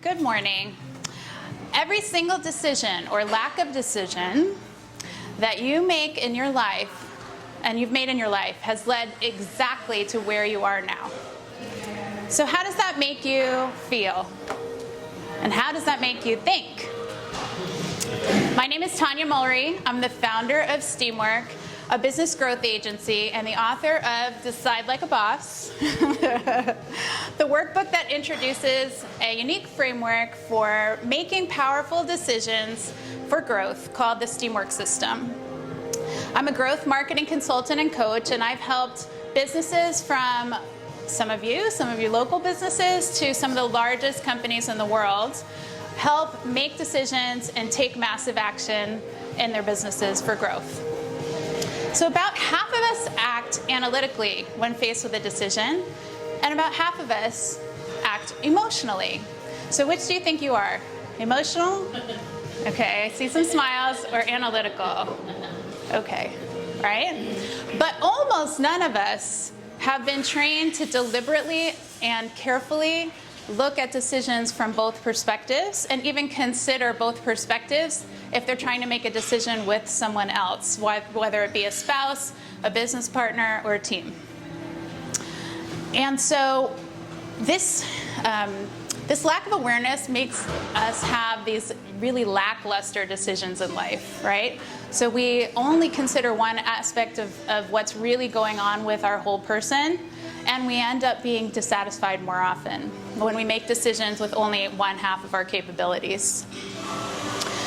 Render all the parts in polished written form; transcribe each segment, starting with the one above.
Good morning. Every single decision or lack of decision that you make in your life and you've made in your life has led exactly to where you are now. So how does that make you feel? And how does that make you think? My name is Tania Mulry. I'm the founder of Steamwork, a business growth agency, and the author of Decide Like a Boss, the workbook that introduces a unique framework for making powerful decisions for growth called the Steamwork system. I'm a growth marketing consultant and coach, and I've helped businesses from some of you local businesses, to some of the largest companies in the world, help make decisions and take massive action in their businesses for growth. So about half of us act analytically when faced with a decision, and about half of us act emotionally. So which do you think you are? Emotional? Okay, I see some smiles. Or analytical? Okay, right? But almost none of us have been trained to deliberately and carefully look at decisions from both perspectives and even consider both perspectives if they're trying to make a decision with someone else, whether it be a spouse, a business partner, or a team. And so this lack of awareness makes us have these really lackluster decisions in life, right? So we only consider one aspect of what's really going on with our whole person, and we end up being dissatisfied more often when we make decisions with only one half of our capabilities.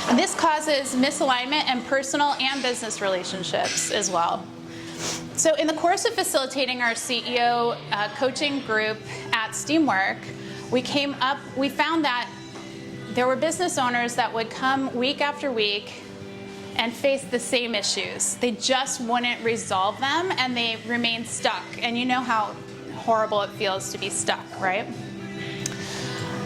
And this causes misalignment in personal and business relationships as well. So in the course of facilitating our CEO coaching group at Steamwork, we found that there were business owners that would come week after week and face the same issues. They just wouldn't resolve them, and they remained stuck. And you know how horrible it feels to be stuck, right?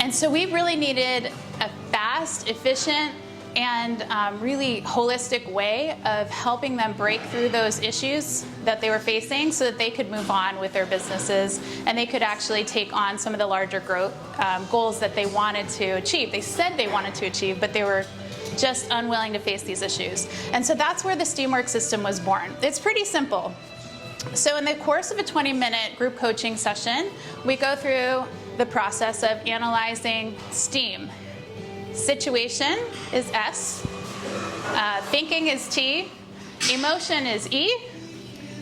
And so we really needed a fast, efficient, and really holistic way of helping them break through those issues that they were facing so that they could move on with their businesses and they could actually take on some of the larger growth goals that they wanted to achieve. They said they wanted to achieve, but they were just unwilling to face these issues. And so that's where the Steamwork system was born. It's pretty simple. So in the course of a 20-minute group coaching session, we go through the process of analyzing STEAM. Situation is S, thinking is T, emotion is E,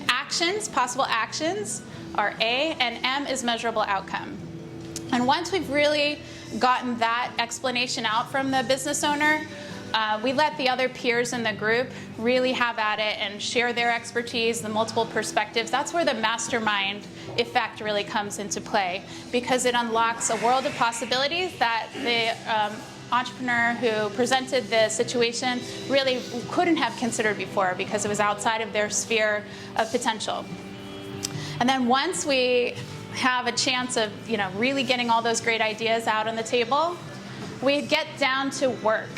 actions, possible actions, are A, and M is measurable outcome. And once we've really gotten that explanation out from the business owner, we let the other peers in the group really have at it and share their expertise, the multiple perspectives. That's where the mastermind effect really comes into play, because it unlocks a world of possibilities that the entrepreneur who presented the situation really couldn't have considered before, because it was outside of their sphere of potential. And then once we have a chance of really getting all those great ideas out on the table, we get down to work.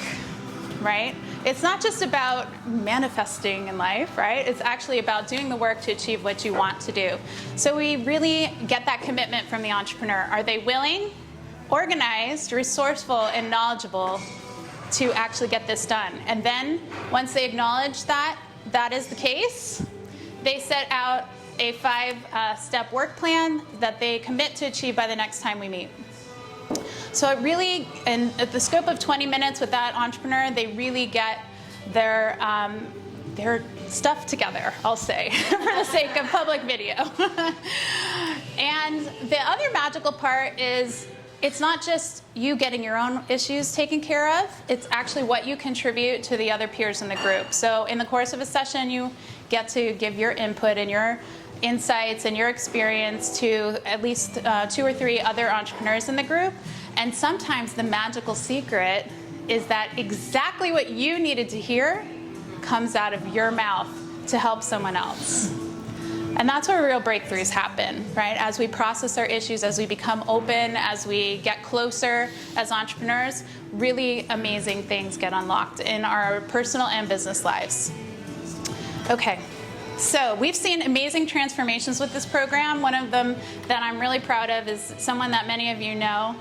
Right? It's not just about manifesting in life, right? It's actually about doing the work to achieve what you want to do. So we really get that commitment from the entrepreneur. Are they willing, organized, resourceful, and knowledgeable to actually get this done? And then once they acknowledge that that is the case, they set out a 5-step work plan that they commit to achieve by the next time we meet. So it really, in the scope of 20 minutes with that entrepreneur, they really get their stuff together, I'll say, for the sake of public video. And the other magical part is it's not just you getting your own issues taken care of, it's actually what you contribute to the other peers in the group. So in the course of a session, you get to give your input and your insights and your experience to at least 2 or 3 other entrepreneurs in the group. And sometimes the magical secret is that exactly what you needed to hear comes out of your mouth to help someone else. And that's where real breakthroughs happen, right? As we process our issues, as we become open, as we get closer as entrepreneurs, really amazing things get unlocked in our personal and business lives. Okay, So we've seen amazing transformations with this program. One of them that I'm really proud of is someone that many of you know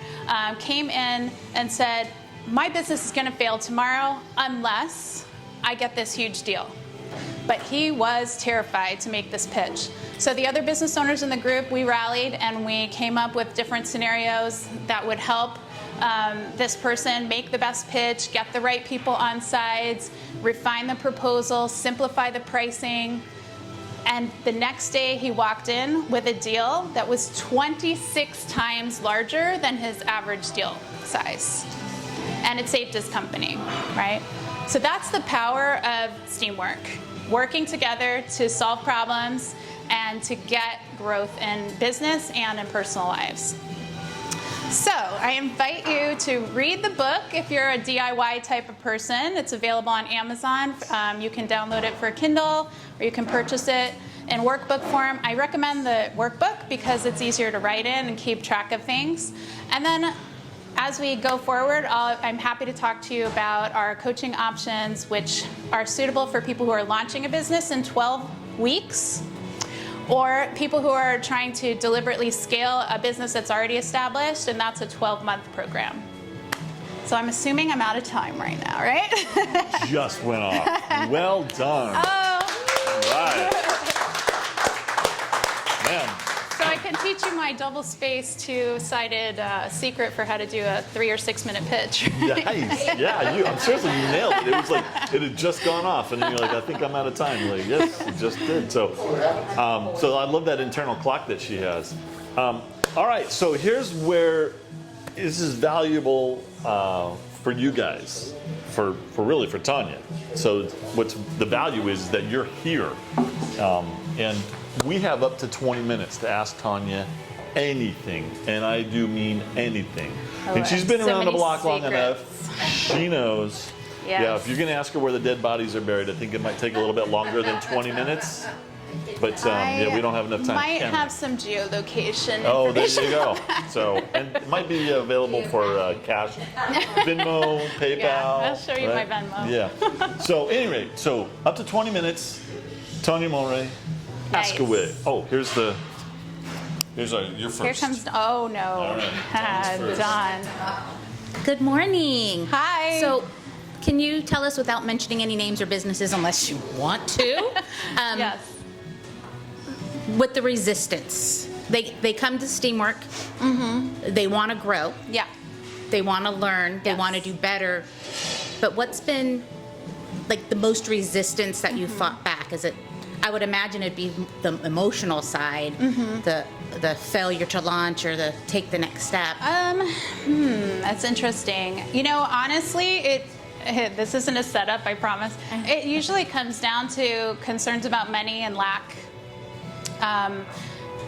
came in and said, my business is going to fail tomorrow unless I get this huge deal. But he was terrified to make this pitch. So the other business owners in the group, we rallied and we came up with different scenarios that would help this person make the best pitch, get the right people on sides, refine the proposal, simplify the pricing. And the next day he walked in with a deal that was 26 times larger than his average deal size. And it saved his company, right? So that's the power of Steamwork, working together to solve problems and to get growth in business and in personal lives. So I invite you to read the book if you're a DIY type of person. It's available on Amazon. You can download it for Kindle, or you can purchase it in workbook form. I recommend the workbook because it's easier to write in and keep track of things. And then as we go forward, I'm happy to talk to you about our coaching options, which are suitable for people who are launching a business in 12 weeks, or people who are trying to deliberately scale a business that's already established, and that's a 12-month program. So I'm assuming I'm out of time right now, right? Just went off. Well done. Oh. All right. Man. So I can teach you my double-spaced, two-sided secret for how to do a 3 or 6 minute pitch. Nice. Yeah, I'm seriously, you nailed it. It was like it had just gone off, and then you're like, I think I'm out of time. You're like, yes, it just did. So, so I love that internal clock that she has. All right, so here's where this is valuable for you guys, for Tanya. So what's the value is that you're here, and we have up to 20 minutes to ask Tanya anything, and I do mean anything. Oh, and she's been so around the many block long secrets. enough. She knows. Yes. Yeah, if you're going to ask her where the dead bodies are buried, I think it might take a little bit longer than 20 minutes. But yeah, we don't have enough time. Might have some geolocation. Oh, there you go. So, and it might be available for cash, Venmo, PayPal. Yeah, I'll show you right? my Venmo. Yeah. So anyway, so up to 20 minutes. Tania Mulry, ask Nice. away. Oh, here's your first. Here comes, oh no, All right, Don's first. Don. Good morning. Hi. So, can you tell us, without mentioning any names or businesses unless you want to, Yes. with the resistance? They come to Steamwork. Mm-hmm. They want to grow. Yeah. They want to learn. They Yes. want to do better. But what's been like the most resistance that you fought back? Is it? I would imagine it'd be the emotional side, the failure to launch or the take the next step. That's interesting. You know, honestly, this isn't a setup, I promise. It usually comes down to concerns about money and lack.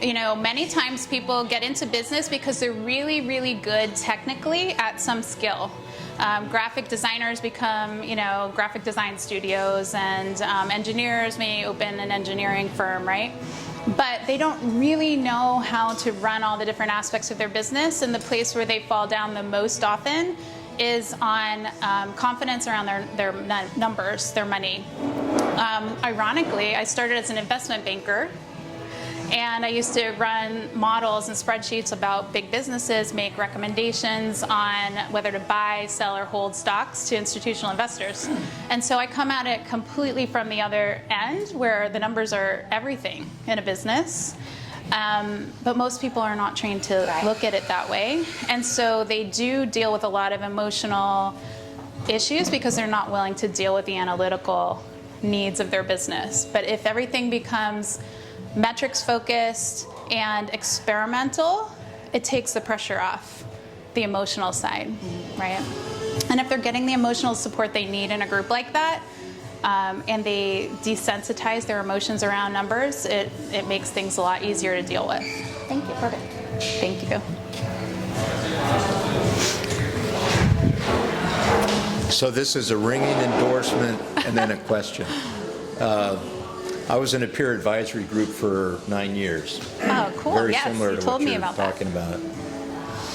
You know, many times people get into business because they're really, really good technically at some skill. Graphic designers become, you know, graphic design studios, and engineers may open an engineering firm, right? But they don't really know how to run all the different aspects of their business, and the place where they fall down the most often is on confidence around their numbers, their money. Ironically, I started as an investment banker, and I used to run models and spreadsheets about big businesses, make recommendations on whether to buy, sell, or hold stocks to institutional investors. And so I come at it completely from the other end, where the numbers are everything in a business. But most people are not trained to look at it that way. And so they do deal with a lot of emotional issues because they're not willing to deal with the analytical needs of their business. But if everything becomes metrics focused and experimental, it takes the pressure off the emotional side, right? And if they're getting the emotional support they need in a group like that, and they desensitize their emotions around numbers, it makes things a lot easier to deal with. Thank you. Perfect. Thank you. So this is a ringing endorsement and then a question. I was in a peer advisory group for 9 years. Oh, cool. Very Yes, similar you to told what me you're about that. talking about.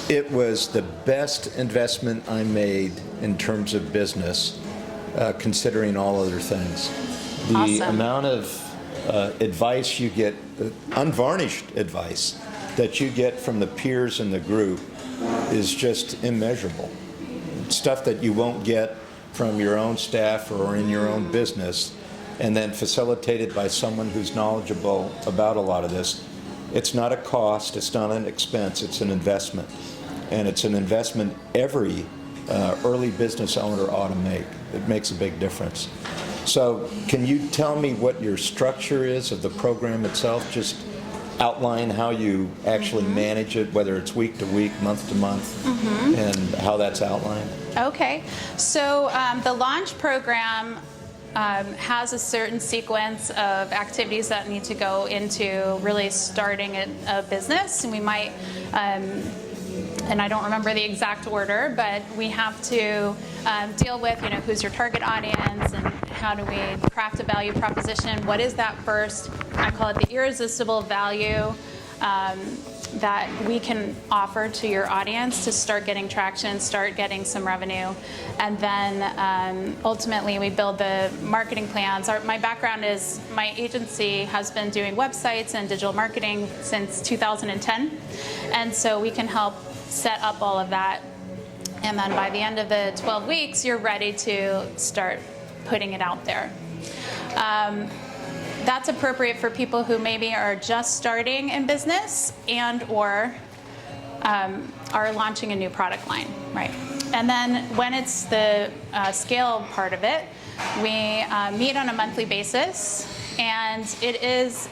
It was the best investment I made in terms of business, considering all other things. The Awesome. amount of advice you get, unvarnished advice that you get from the peers in the group is just immeasurable. Stuff that you won't get from your own staff or in your own business, and then facilitated by someone who's knowledgeable about a lot of this. It's not a cost, it's not an expense, it's an investment. And it's an investment every early business owner ought to make. It makes a big difference. So can you tell me what your structure is of the program itself? Just outline how you actually manage it, whether it's week to week, month to month, and how that's outlined. Okay, so the launch program has a certain sequence of activities that need to go into really starting a business, and we might, and I don't remember the exact order, but we have to deal with, who's your target audience and how do we craft a value proposition. What is that first? I call it the irresistible value that we can offer to your audience to start getting traction, start getting some revenue. And then ultimately we build the marketing plans. My background is my agency has been doing websites and digital marketing since 2010. And so we can help set up all of that. And then by the end of the 12 weeks, you're ready to start putting it out there. That's appropriate for people who maybe are just starting in business and or are launching a new product line, right? And then when it's the scale part of it, we meet on a monthly basis, and it is,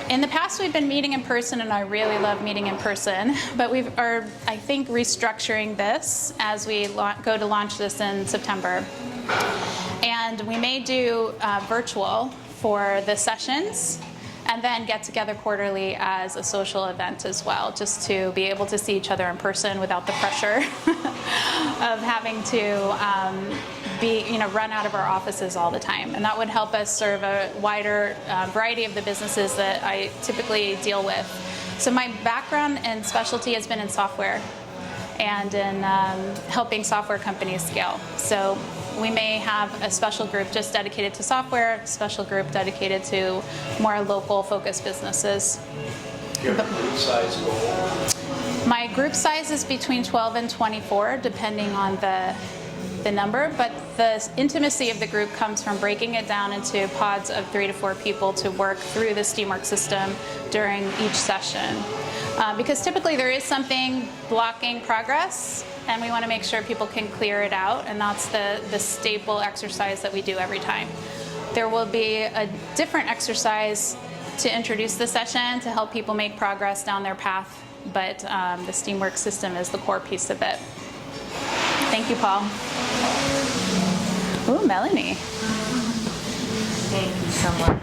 in the past we've been meeting in person, and I really love meeting in person, but we are, I think, restructuring this as we go to launch this in September. And we may do virtual for the sessions, and then get together quarterly as a social event as well, just to be able to see each other in person without the pressure of having to run out of our offices all the time. And that would help us serve a wider variety of the businesses that I typically deal with. So my background and specialty has been in software and in helping software companies scale. So we may have a special group just dedicated to software, a special group dedicated to more local focused businesses. Your group size goal? My group size is between 12 and 24, depending on the number, but the intimacy of the group comes from breaking it down into pods of 3 to 4 people to work through the Steamwork system during each session. Because typically there is something blocking progress, and we want to make sure people can clear it out, and that's the staple exercise that we do every time. There will be a different exercise to introduce the session to help people make progress down their path, but the Steamwork system is the core piece of it. Thank you, Paul. Ooh, Melanie. Thank you so much.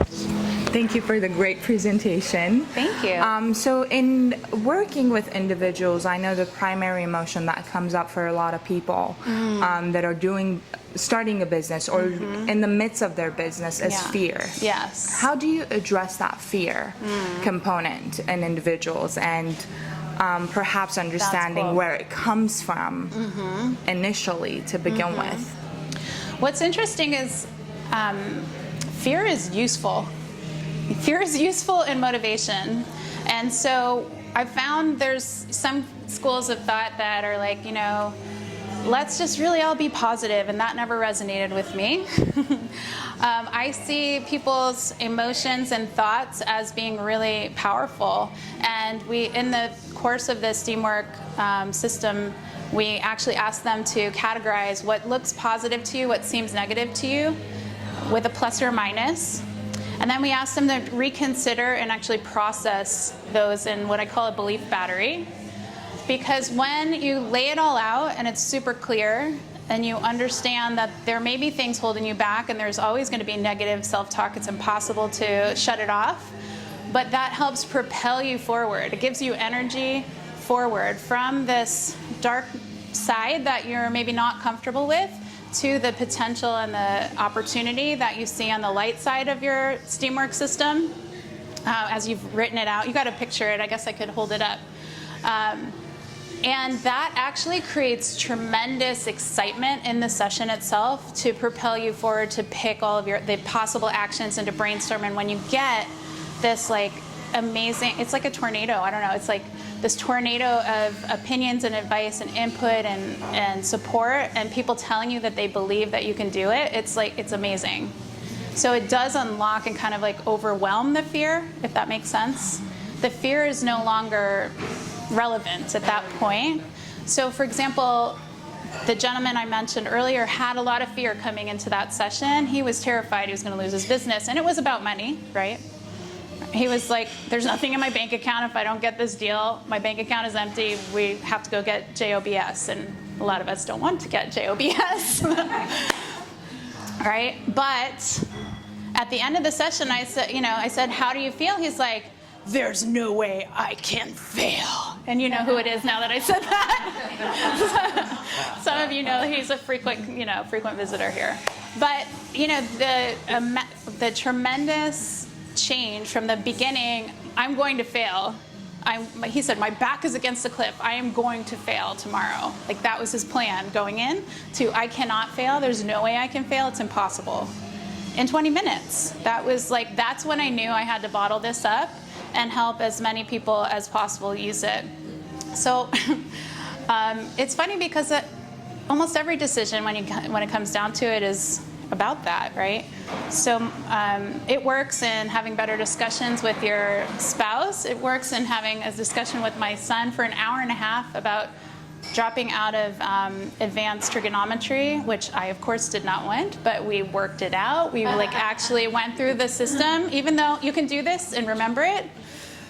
Thank you for the great presentation. Thank you. So in working with individuals, I know the primary emotion that comes up for a lot of people that are starting a business or in the midst of their business is fear. Yes. How do you address that fear component in individuals and perhaps understanding where it comes from initially to begin with? What's interesting is fear is useful. Fear is useful in motivation. And so I found there's some schools of thought that are like, let's just really all be positive, and that never resonated with me. I see people's emotions and thoughts as being really powerful. And in the course of the Steamwork system, we actually ask them to categorize what looks positive to you, what seems negative to you, with a plus or minus. And then we ask them to reconsider and actually process those in what I call a belief battery. Because when you lay it all out and it's super clear and you understand that there may be things holding you back and there's always going to be negative self-talk, it's impossible to shut it off. But that helps propel you forward. It gives you energy forward from this dark side that you're maybe not comfortable with to the potential and the opportunity that you see on the light side of your Steamwork system as you've written it out. You got to picture it. I guess I could hold it up. And that actually creates tremendous excitement in the session itself to propel you forward to pick all of the possible actions and to brainstorm. And when you get this like amazing, it's like a tornado, I don't know, it's like this tornado of opinions and advice and input and support and people telling you that they believe that you can do it, it's amazing. So it does unlock and kind of like overwhelm the fear, if that makes sense. The fear is no longer relevant at that point. So for example, the gentleman I mentioned earlier had a lot of fear coming into that session. He was terrified he was going to lose his business, and it was about money, right? He was like, there's nothing in my bank account if I don't get this deal. My bank account is empty. We have to go get JOBS, and a lot of us don't want to get JOBS. Right? But at the end of the session, I said, how do you feel? He's like, there's no way I can fail. And you know who it is now that I said that. Some of you know he's a frequent visitor here. But the tremendous change from the beginning, I'm going to fail. He said, my back is against the cliff. I am going to fail tomorrow. Like that was his plan going in to, I cannot fail. There's no way I can fail. It's impossible. In 20 minutes. That's when I knew I had to bottle this up and help as many people as possible use it. So it's funny because almost every decision when it comes down to it is about that, right? So it works in having better discussions with your spouse. It works in having a discussion with my son for an hour and a half about dropping out of advanced trigonometry, which I of course did not want, but we worked it out. We actually went through the system, even though you can do this and remember it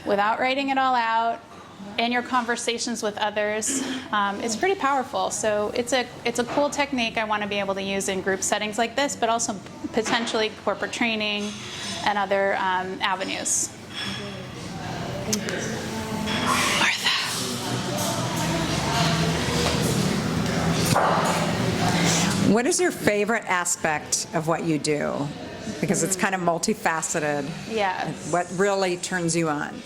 without writing it all out in your conversations with others. It's pretty powerful. So it's a cool technique I want to be able to use in group settings like this, but also potentially corporate training and other avenues. What is your favorite aspect of what you do? Because it's kind of multifaceted. Yes. What really turns you on?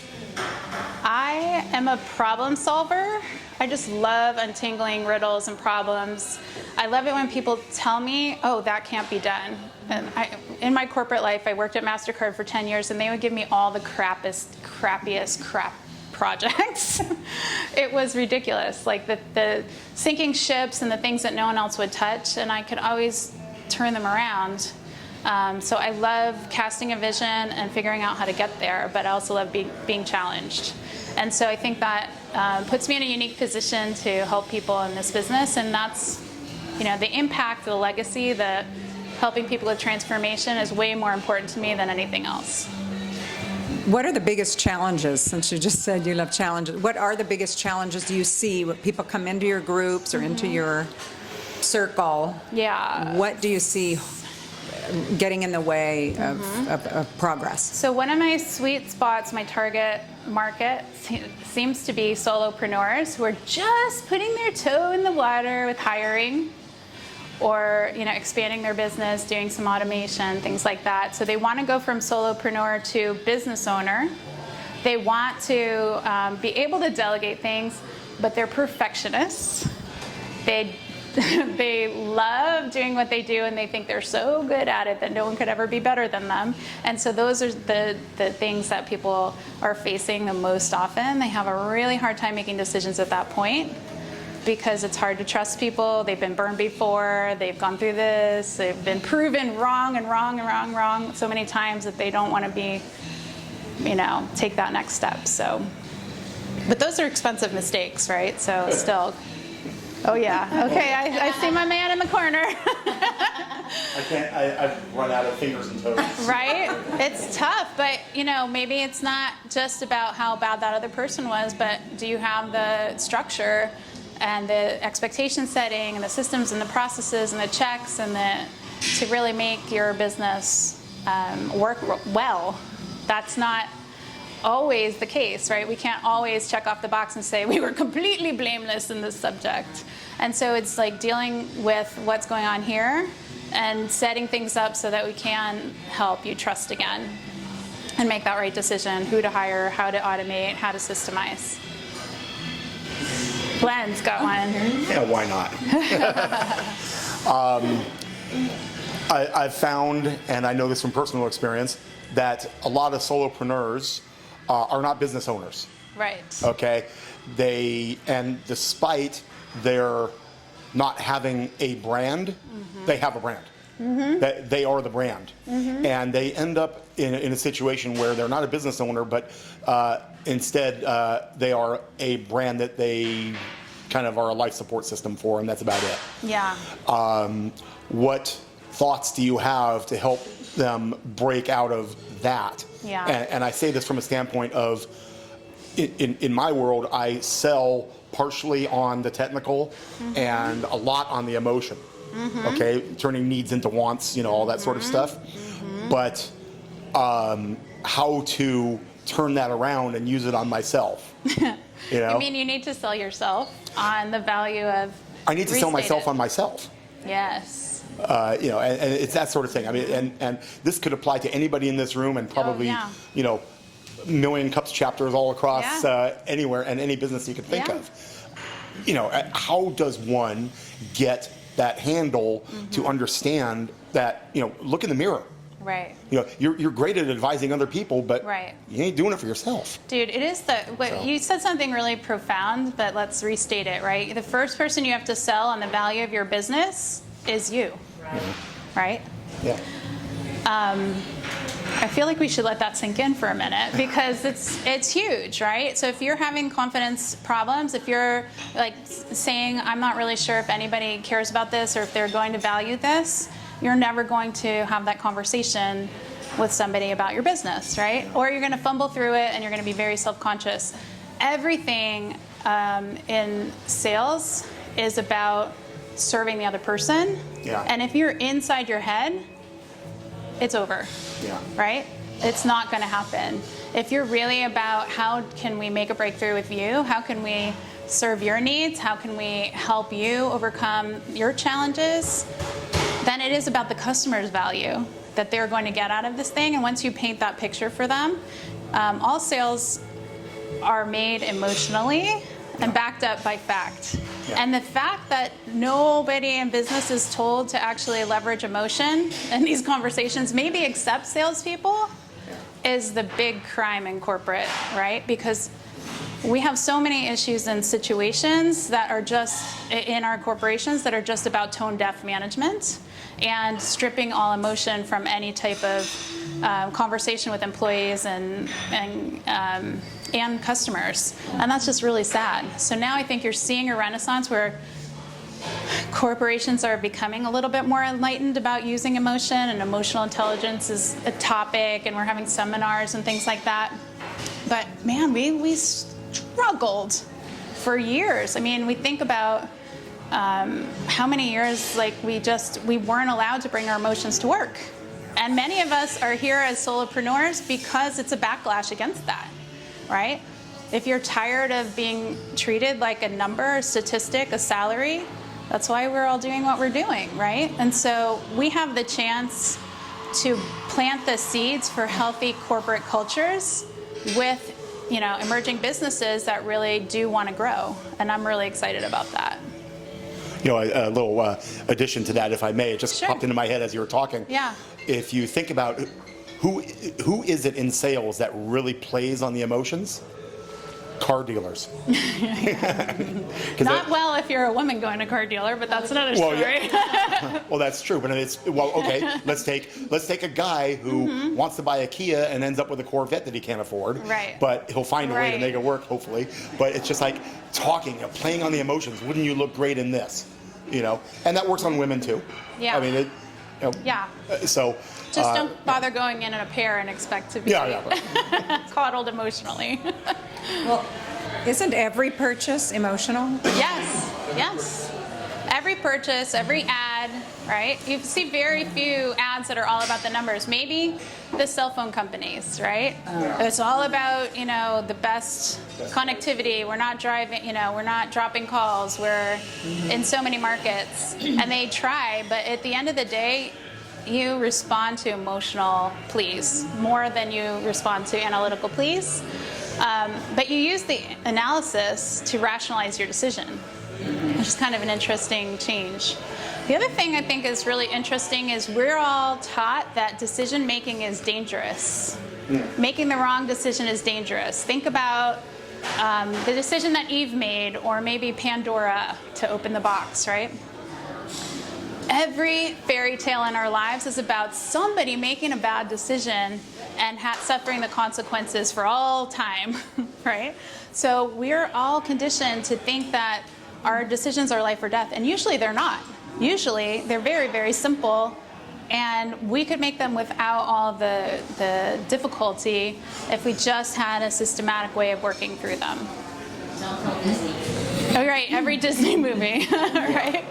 I am a problem solver. I just love untangling riddles and problems. I love it when people tell me, oh, that can't be done. And in my corporate life, I worked at MasterCard for 10 years, and they would give me all the crappiest projects. It was ridiculous, like the sinking ships and the things that no one else would touch, and I could always turn them around. So I love casting a vision and figuring out how to get there, but I also love being challenged. And so I think that puts me in a unique position to help people in this business, and that's, the impact, the legacy, the helping people with transformation is way more important to me than anything else. What are the biggest challenges, since you just said you love challenges? What are the biggest challenges you see when people come into your groups or into your circle? Yeah. What do you see getting in the way of progress? So one of my sweet spots, my target market, seems to be solopreneurs who are just putting their toe in the water with hiring or expanding their business, doing some automation, things like that. So they want to go from solopreneur to business owner. They want to be able to delegate things, but they're perfectionists. They love doing what they do, and they think they're so good at it that no one could ever be better than them. And so those are the things that people are facing the most often. They have a really hard time making decisions at that point because it's hard to trust people. They've been burned before. They've gone through this. They've been proven wrong and wrong and wrong and wrong so many times that they don't want to be, take that next step. So, but those are expensive mistakes, right? So still. Oh yeah. Okay, I see my man in the corner. I've run out of fingers and toes. Right? It's tough, but maybe it's not just about how bad that other person was, but do you have the structure and the expectation setting and the systems and the processes and the checks and to really make your business work well? That's not always the case, right? We can't always check off the box and say we were completely blameless in this subject. And so it's like dealing with what's going on here and setting things up so that we can help you trust again and make that right decision, who to hire, how to automate, how to systemize. Glenn's got one. Yeah, why not? I've found, and I know this from personal experience, that a lot of solopreneurs are not business owners. Right. Okay, and despite their not having a brand, they have a brand. They are the brand, and they end up in a situation where they're not a business owner, but instead they are a brand that they kind of are a life support system for, and that's about it. Yeah. What thoughts do you have to help them break out of that? Yeah. And I say this from a standpoint of, in my world, I sell partially on the technical and a lot on the emotion. Okay, turning needs into wants, all that sort of stuff. But how to turn that around and use it on myself? You mean you need to sell yourself on the value of? I need to sell myself restated. on myself. Yes. And it's that sort of thing. I mean, and this could apply to anybody in this room, and probably, yeah. Million Cups chapters all across anywhere and any business you could think Yeah. of. How does one get that handle to understand that? Look in the mirror. Right. You're great at advising other people, but Right. you ain't doing it for yourself. Dude, it is you said something really profound, but let's restate it, right? The first person you have to sell on the value of your business is you. Right? Yeah. I feel like we should let that sink in for a minute, because it's huge, right? So if you're having confidence problems, if you're like saying, I'm not really sure if anybody cares about this or if they're going to value this, you're never going to have that conversation with somebody about your business, right? Or you're going to fumble through it and you're going to be very self-conscious. Everything in sales is about serving the other person. Yeah. And if you're inside your head, it's over. Yeah. Right? It's not going to happen. If you're really about how can we make a breakthrough with you, how can we serve your needs, how can we help you overcome your challenges, then it is about the customer's value that they're going to get out of this thing. And once you paint that picture for them, all sales are made emotionally and backed up by fact. Yeah. And the fact that nobody in business is told to actually leverage emotion in these conversations, maybe except salespeople, is the big crime in corporate, right? Because we have so many issues and situations that are just in our corporations that are just about tone-deaf management and stripping all emotion from any type of conversation with employees and customers. And that's just really sad. So now I think you're seeing a renaissance where corporations are becoming a little bit more enlightened about using emotion, and emotional intelligence is a topic, and we're having seminars and things like that. But man, we struggled for years. I mean, we think about how many years we weren't allowed to bring our emotions to work. And many of us are here as solopreneurs because it's a backlash against that, right? If you're tired of being treated like a number, a statistic, a salary, that's why we're all doing what we're doing, right? And so we have the chance to plant the seeds for healthy corporate cultures with, emerging businesses that really do want to grow. And I'm really excited about that. A little addition to that, if I may, it just Sure. popped into my head as you were talking. Yeah. If you think about who is it in sales that really plays on the emotions? Car dealers. Not well if you're a woman going to a car dealer, but that's another Well, story. Well, that's true, but okay. Let's take a guy who wants to buy a Kia and ends up with a Corvette that he can't afford. Right. But he'll find a way to Right. make it work, hopefully. But it's just like talking, playing on the emotions. Wouldn't you look great in this? And that works on women too. Yeah. I mean, Yeah. So. Just don't bother going in a pair and expect to be coddled emotionally. Well, isn't every purchase emotional? Yes. Every purchase, every ad, right? You see very few ads that are all about the numbers. Maybe the cell phone companies, right? It's all about, the best connectivity. We're not driving, we're not dropping calls. We're in so many markets. And they try, but at the end of the day, you respond to emotional pleas more than you respond to analytical pleas. But you use the analysis to rationalize your decision, which is kind of an interesting change. The other thing I think is really interesting is we're all taught that decision making is dangerous. Making the wrong decision is dangerous. Think about the decision that Eve made, or maybe Pandora to open the box, right? Every fairy tale in our lives is about somebody making a bad decision and suffering the consequences for all time, right? So we're all conditioned to think that our decisions are life or death, and usually they're not. Usually they're very, very simple, and we could make them without all the difficulty if we just had a systematic way of working through them. Oh, right, every Disney movie, right?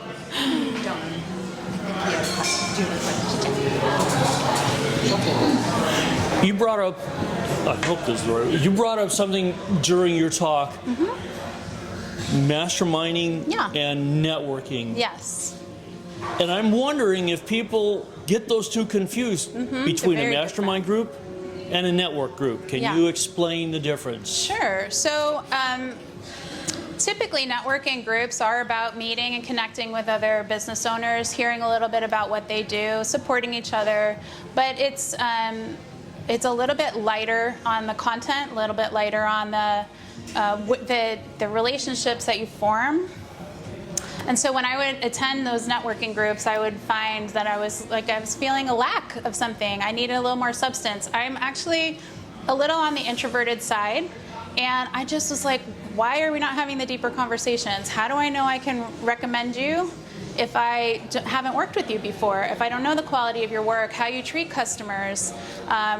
You brought up, I hope this is right, you brought up something during your talk, masterminding and networking. Yes. And I'm wondering if people get those two confused between a mastermind group and a network group. Can you explain the difference? Sure. So typically networking groups are about meeting and connecting with other business owners, hearing a little bit about what they do, supporting each other. But it's a little bit lighter on the content, a little bit lighter on the relationships that you form. And so when I would attend those networking groups, I would find that I was feeling a lack of something. I needed a little more substance. I'm actually a little on the introverted side, and I just was like, why are we not having the deeper conversations? How do I know I can recommend you if I haven't worked with you before? If I don't know the quality of your work, how you treat customers,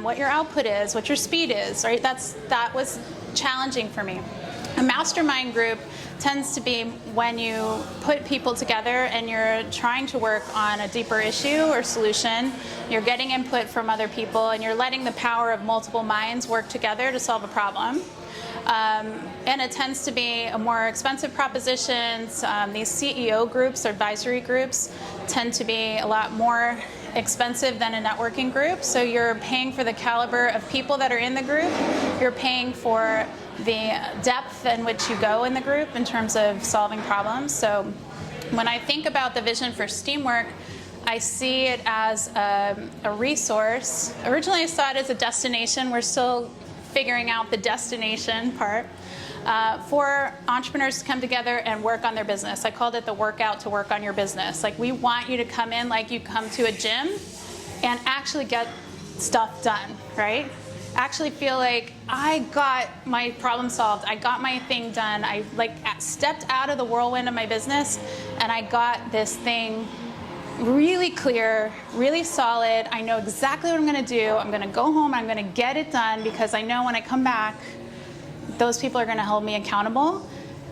what your output is, what your speed is, right? That was challenging for me. A mastermind group tends to be when you put people together and you're trying to work on a deeper issue or solution. You're getting input from other people, and you're letting the power of multiple minds work together to solve a problem. And it tends to be a more expensive propositions. These CEO groups or advisory groups tend to be a lot more expensive than a networking group. So you're paying for the caliber of people that are in the group. You're paying for the depth in which you go in the group in terms of solving problems. So when I think about the vision for Steamwork, I see it as a resource. Originally I saw it as a destination. We're still figuring out the destination part for entrepreneurs to come together and work on their business. I called it the workout to work on your business. Like, we want you to come in like you come to a gym and actually get stuff done, right? Actually feel like I got my problem solved. I got my thing done. I stepped out of the whirlwind of my business and I got this thing really clear, really solid. I know exactly what I'm going to do. I'm going to go home. I'm going to get it done because I know when I come back, those people are going to hold me accountable.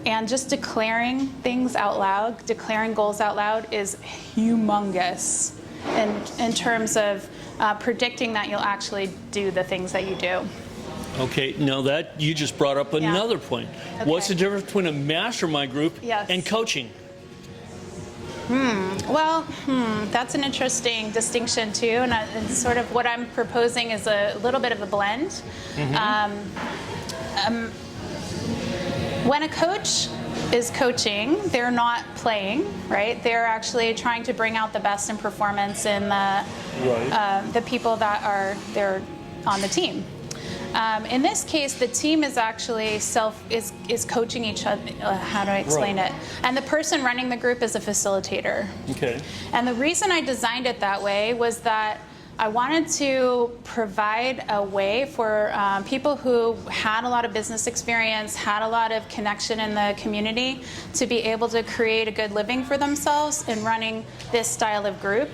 And just declaring things out loud, declaring goals out loud is humongous in terms of predicting that you'll actually do the things that you do. Okay, now that you just brought up another point. Okay. What's the difference between a mastermind group and coaching? Well, that's an interesting distinction too, and sort of what I'm proposing is a little bit of a blend. When a coach is coaching, they're not playing, right? They're actually trying to bring out the best in performance in the people that are there on the team. In this case, the team is actually is coaching each other. How do I explain it? And the person running the group is a facilitator. Okay. And the reason I designed it that way was that I wanted to provide a way for people who had a lot of business experience, had a lot of connection in the community, to be able to create a good living for themselves in running this style of group.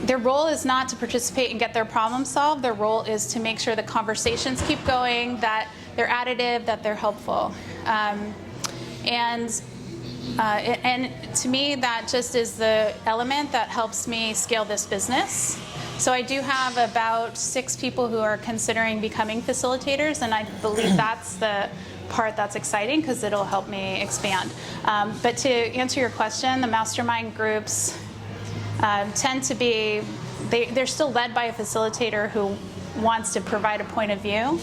Their role is not to participate and get their problem solved. Their role is to make sure the conversations keep going, that they're additive, that they're helpful. And to me, that just is the element that helps me scale this business. So I do have about 6 people who are considering becoming facilitators, and I believe that's the part that's exciting because it'll help me expand. But to answer your question, the mastermind groups tend to be, they're still led by a facilitator who wants to provide a point of view.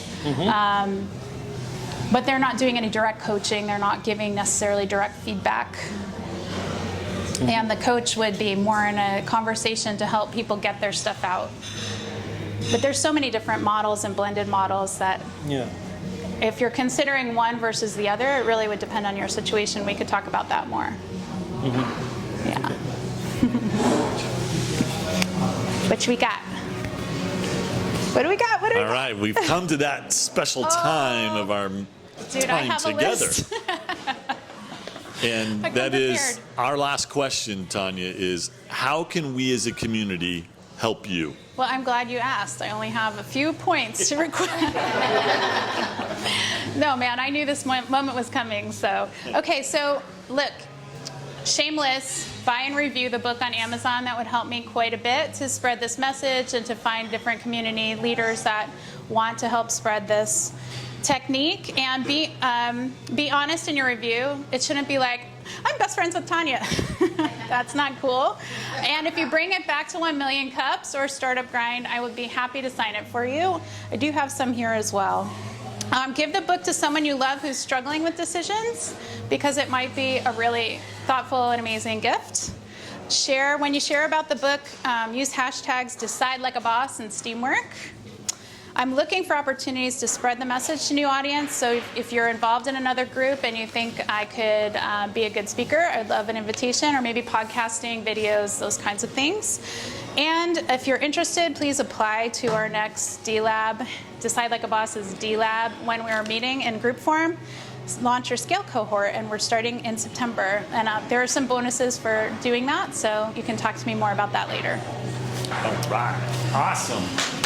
But they're not doing any direct coaching. They're not giving necessarily direct feedback. And the coach would be more in a conversation to help people get their stuff out. But there's so many different models and blended models that Yeah. if you're considering one versus the other, it really would depend on your situation. We could talk about that more. Yeah. What we got? What do we got? What do we All got? right, we've come to that special time of our Dude, I time have a together. list. And I come that is prepared. our last question, Tanya, is how can we as a community help you? Well, I'm glad you asked. I only have a few points to request. No, man, I knew this moment was coming. So, okay, so look, shameless, buy and review the book on Amazon. That would help me quite a bit to spread this message and to find different community leaders that want to help spread this technique. And be honest in your review. It shouldn't be like, I'm best friends with Tanya. That's not cool. And if you bring it back to 1 Million Cups or Startup Grind, I would be happy to sign it for you. I do have some here as well. Give the book to someone you love who's struggling with decisions, because it might be a really thoughtful and amazing gift. When you share about the book, use hashtags #DecideLikeABoss and Steamwork. I'm looking for opportunities to spread the message to new audience. So if you're involved in another group and you think I could be a good speaker, I'd love an invitation, or maybe podcasting, videos, those kinds of things. And if you're interested, please apply to our next D-Lab, Decide Like a Boss's D-Lab, when we are meeting in group form, launch your scale cohort, and we're starting in September. And there are some bonuses for doing that, so you can talk to me more about that later. All right, awesome.